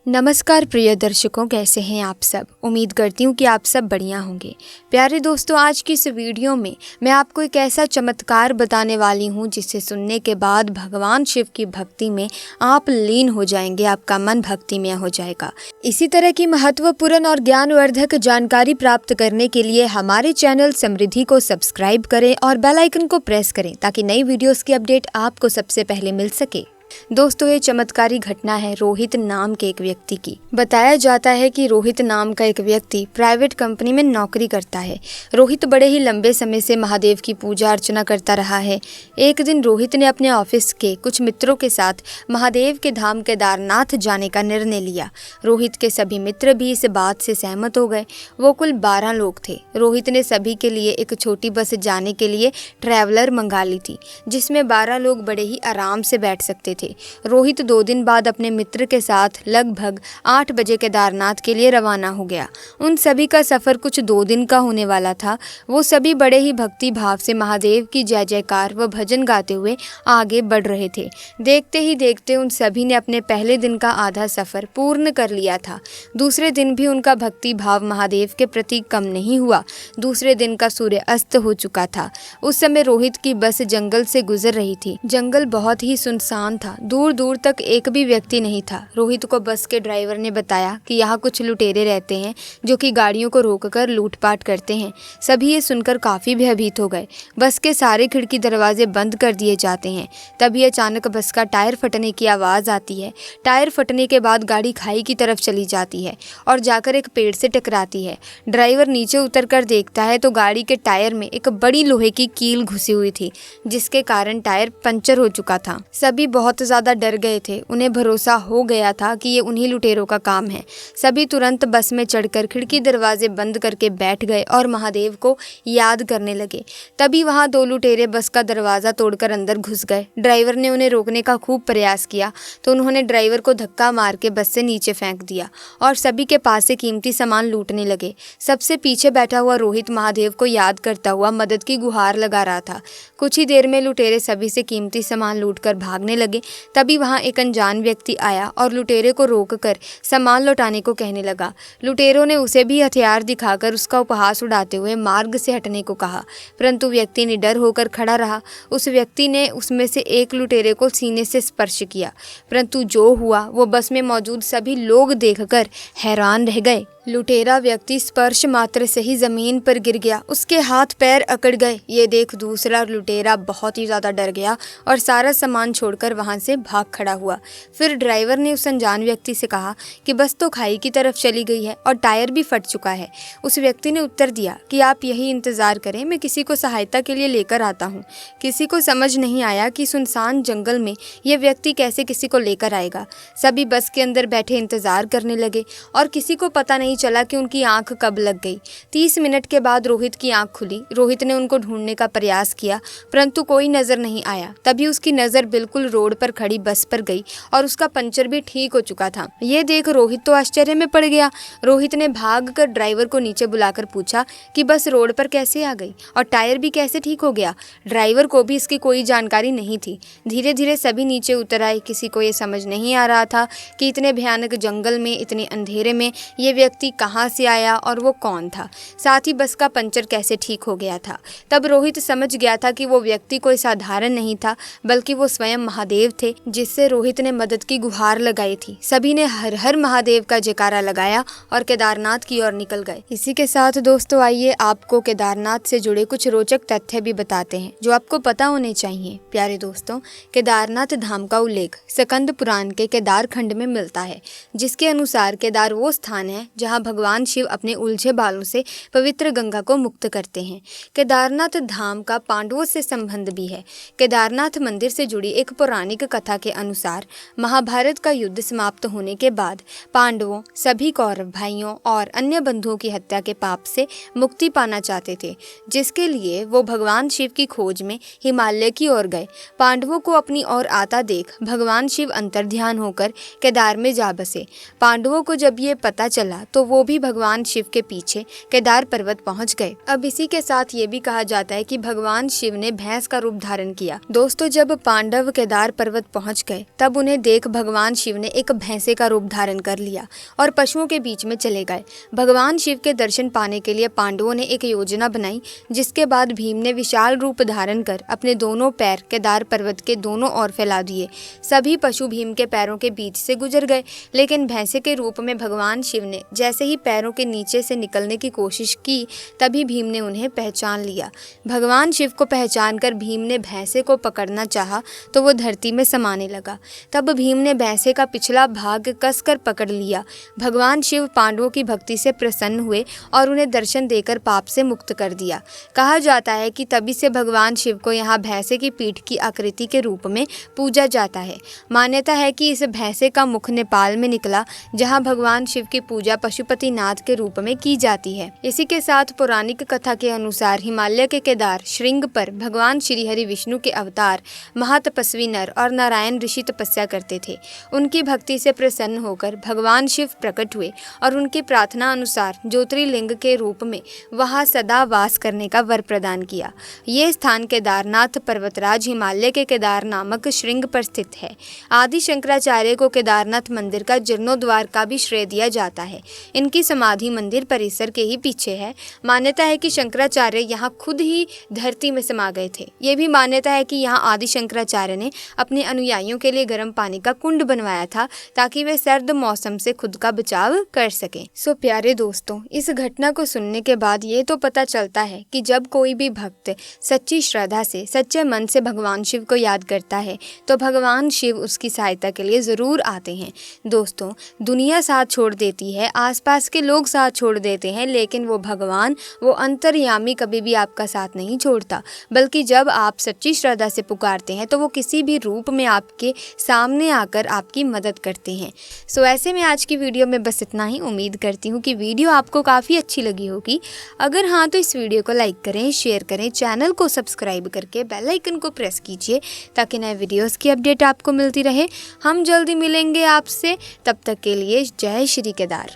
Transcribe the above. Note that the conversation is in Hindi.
नमस्कार प्रिय दर्शकों, कैसे हैं आप सब। उम्मीद करती हूँ कि आप सब बढ़िया होंगे। प्यारे दोस्तों, आज की इस वीडियो में मैं आपको एक ऐसा चमत्कार बताने वाली हूँ जिसे सुनने के बाद भगवान शिव की भक्ति में आप लीन हो जाएंगे, आपका मन भक्तिमय हो जाएगा। इसी तरह की महत्वपूर्ण और ज्ञानवर्धक जानकारी प्राप्त करने के लिए हमारे चैनल समृद्धि को सब्सक्राइब करें और बेल आइकन को प्रेस करें ताकि नई वीडियोस की अपडेट आपको सबसे पहले मिल सके। दोस्तों, ये चमत्कारी घटना है रोहित नाम के एक व्यक्ति की। बताया जाता है कि रोहित नाम का एक व्यक्ति प्राइवेट कंपनी में नौकरी करता है। रोहित बड़े ही लंबे समय से महादेव की पूजा अर्चना करता रहा है। एक दिन रोहित ने अपने ऑफिस के कुछ मित्रों के साथ महादेव के धाम केदारनाथ जाने का निर्णय लिया। रोहित के सभी मित्र भी इस बात से सहमत हो गए। वो कुल 12 लोग थे। रोहित ने सभी के लिए एक छोटी बस जाने के लिए ट्रैवलर मंगा ली थी, जिसमें 12 लोग बड़े ही आराम से बैठ सकते थे। रोहित 2 दिन बाद अपने मित्र के साथ लगभग 8 बजे केदारनाथ के लिए रवाना हो गया। उन सभी का सफर कुछ 2 दिन का होने वाला था। वो सभी बड़े ही भक्ति भाव से महादेव की जय जयकार व भजन गाते हुए आगे बढ़ रहे थे। देखते ही देखते उन सभी ने अपने पहले दिन का आधा सफर पूर्ण कर लिया था। दूसरे दिन भी उनका भक्ति भाव महादेव के प्रति कम नहीं हुआ। दूसरे दिन का सूर्य अस्त हो चुका था। उस समय रोहित की बस जंगल से गुजर रही थी। जंगल बहुत ही सुनसान था। दूर दूर तक एक भी व्यक्ति नहीं था। रोहित को बस के ड्राइवर ने बताया कि यहाँ कुछ लुटेरे रहते हैं जो कि गाड़ियों को रोककर लूटपाट करते हैं। सभी ये सुनकर काफी भयभीत हो गए। बस के सारे खिड़की दरवाजे बंद कर दिए जाते हैं। तभी अचानक बस का टायर फटने की आवाज आती है। टायर फटने के बाद गाड़ी खाई की तरफ चली जाती है और जाकर एक पेड़ से टकराती है। ड्राइवर नीचे उतरकर देखता है तो गाड़ी के टायर में एक बड़ी लोहे की कील घुसी हुई थी, जिसके कारण टायर पंचर हो चुका था। सभी बहुत ज्यादा डर गए थे। उन्हें भरोसा हो गया था कि ये उन्हीं लुटेरों का काम है। सभी तुरंत बस में चढ़कर खिड़की दरवाजे बंद करके बैठ गए और महादेव को याद करने लगे। तभी वहां 2 लुटेरे बस का दरवाजा तोड़कर अंदर घुस गए। ड्राइवर ने उन्हें रोकने का खूब प्रयास किया तो उन्होंने ड्राइवर को धक्का मार के बस से नीचे फेंक दिया और सभी के पास से कीमती सामान लूटने लगे। सबसे पीछे बैठा हुआ रोहित महादेव को याद करता हुआ मदद की गुहार लगा रहा था। कुछ ही देर में लुटेरे सभी से कीमती सामान लूटकर भागने लगे। तभी वहां एक अनजान व्यक्ति आया और लुटेरे को रोककर सामान लौटाने को कहने लगा। लुटेरों ने उसे भी हथियार दिखाकर उसका उपहास उड़ाते हुए मार्ग से हटने को कहा, परंतु व्यक्ति निडर होकर खड़ा रहा। उस व्यक्ति ने उसमें से एक लुटेरे को सीने से स्पर्श किया, परंतु जो हुआ वो बस में मौजूद सभी लोग देखकर हैरान रह गए। लुटेरा व्यक्ति स्पर्श मात्र से ही जमीन पर गिर गया। उसके हाथ पैर अकड़ गए। ये देख दूसरा लुटेरा बहुत ही ज्यादा डर गया और सारा सामान छोड़कर वहां से भाग खड़ा हुआ। फिर ड्राइवर ने उस अनजान व्यक्ति से कहा कि बस तो खाई की तरफ चली गई है और टायर भी फट चुका है। उस व्यक्ति ने उत्तर दिया कि आप यही इंतजार करें, मैं किसी को सहायता के लिए लेकर आता हूँ। किसी को समझ नहीं आया कि सुनसान जंगल में ये व्यक्ति कैसे किसी को लेकर आएगा। सभी बस के अंदर बैठे इंतजार करने लगे और किसी को पता नहीं चला कि उनकी आंख कब लग गई। 30 मिनट के बाद रोहित की आंख खुली। रोहित ने उनको ढूंढने का प्रयास किया, परंतु कोई नजर नहीं आया। तभी उसकी नजर बिल्कुल रोड पर खड़ी बस पर गई और उसका पंचर भी ठीक हो चुका था। ये देख रोहित तो आश्चर्य में पड़ गया। रोहित ने भागकर ड्राइवर को नीचे बुलाकर पूछा कि बस रोड पर कैसे आ गई और टायर भी कैसे ठीक हो गया। ड्राइवर को भी इसकी कोई जानकारी नहीं थी। धीरे धीरे सभी नीचे उतर आए। किसी को ये समझ नहीं आ रहा था कि इतने भयानक जंगल में, इतने अंधेरे में ये व्यक्ति कहां से आया और वो कौन था, साथ ही बस का पंचर कैसे ठीक हो गया था। तब रोहित समझ गया था कि वो व्यक्ति कोई साधारण नहीं था, बल्कि वो स्वयं महादेव थे, जिससे रोहित ने मदद की गुहार लगाई थी। सभी ने हर हर महादेव का जयकारा लगाया और केदारनाथ की ओर निकल गए। इसी के साथ दोस्तों, आइए आपको केदारनाथ से जुड़े कुछ रोचक तथ्य भी बताते हैं जो आपको पता होने चाहिए। प्यारे दोस्तों, केदारनाथ धाम का उल्लेख स्कंद पुराण के केदार खंड में मिलता है, जिसके अनुसार केदार वो स्थान है जहाँ भगवान शिव अपने उलझे बालों से पवित्र गंगा को मुक्त करते हैं। केदारनाथ धाम का पांडवों से संबंध भी है। केदारनाथ मंदिर से जुड़ी एक पौराणिक कथा के अनुसार महाभारत का युद्ध समाप्त होने के बाद पांडवों, सभी कौरव भाइयों और अन्य बंधुओं की हत्या के पाप से मुक्ति पाना चाहते थे, जिसके लिए वो भगवान शिव की खोज में हिमालय की ओर गए। पांडवों को अपनी ओर आता देख भगवान शिव अंतर्ध्यान होकर केदार में जा बसे। पांडवों को जब ये पता चला तो तो वो भी भगवान शिव के पीछे केदार पर्वत पहुंच गए। अब इसी के साथ ये भी कहा जाता है कि भगवान शिव ने भैंस का रूप धारण किया। दोस्तों, जब पांडव केदार पर्वत पहुंच गए तब उन्हें देख भगवान शिव ने एक भैंसे का रूप धारण कर लिया और पशुओं के बीच में चले गए। भगवान शिव के दर्शन पाने के लिए पांडवों ने एक योजना बनाई, जिसके बाद भीम ने विशाल रूप धारण कर अपने दोनों पैर केदार पर्वत के दोनों ओर फैला दिए। सभी पशु भीम के पैरों के बीच से गुजर गए, लेकिन भैंसे के रूप में भगवान शिव ने जैसे ही पैरों के नीचे से निकलने की कोशिश की, तभी भीम ने उन्हें पहचान लिया। भगवान शिव को पहचान कर भीम ने भैंसे को पकड़ना चाहा तो वो धरती में समाने लगा। तब भीम ने भैंसे का पिछला भाग कसकर पकड़ लिया। भगवान शिव पांडवों की भक्ति से प्रसन्न हुए और उन्हें दर्शन देकर पाप से मुक्त कर दिया। कहा जाता है कि तभी से भगवान शिव को यहाँ भैंसे की पीठ की आकृति के रूप में पूजा जाता है। मान्यता है कि इस भैंसे का मुख नेपाल में निकला, जहाँ भगवान शिव की पूजा पशुपतिनाथ के रूप में की जाती है। इसी के साथ पौराणिक कथा के अनुसार हिमालय के केदार श्रृंग पर भगवान श्री हरि विष्णु के अवतार महातपस्वी नर और नारायण ऋषि तपस्या करते थे। उनकी भक्ति से प्रसन्न होकर भगवान शिव प्रकट हुए और उनकी प्रार्थना अनुसार ज्योतिर्लिंग के रूप में वहां सदा वास करने का वर प्रदान किया। ये स्थान केदारनाथ पर्वतराज हिमालय के केदार नामक श्रृंग पर स्थित है। आदि शंकराचार्य को केदारनाथ मंदिर का जीर्णोद्वार का भी श्रेय दिया जाता है। इनकी समाधि मंदिर परिसर के ही पीछे है। मान्यता है कि शंकराचार्य यहाँ खुद ही धरती में समा गए थे। ये भी मान्यता है कि यहाँ आदि शंकराचार्य ने अपने अनुयायियों के लिए गर्म पानी का कुंड बनवाया था, ताकि वे सर्द मौसम से खुद का बचाव कर सकें। सो प्यारे दोस्तों, इस घटना को सुनने के बाद ये तो पता चलता है कि जब कोई भी भक्त सच्ची श्रद्धा से सच्चे मन से भगवान शिव को याद करता है तो भगवान शिव उसकी सहायता के लिए ज़रूर आते हैं। दोस्तों, दुनिया साथ छोड़ देती है, आसपास के लोग साथ छोड़ देते हैं, लेकिन वो भगवान, वो अंतर्यामी कभी भी आपका साथ नहीं छोड़ता, बल्कि जब आप सच्ची श्रद्धा से पुकारते हैं तो वो किसी भी रूप में आपके सामने आकर आपकी मदद करते हैं। सो ऐसे में आज की वीडियो में बस इतना ही। उम्मीद करती हूँ कि वीडियो आपको काफ़ी अच्छी लगी होगी। अगर हाँ तो इस वीडियो को लाइक करें, शेयर करें, चैनल को सब्सक्राइब करके बेल आइकन को प्रेस कीजिए ताकि नए वीडियोस की अपडेट आपको मिलती रहे। हम जल्दी मिलेंगे आपसे, तब तक के लिए जय श्री केदार।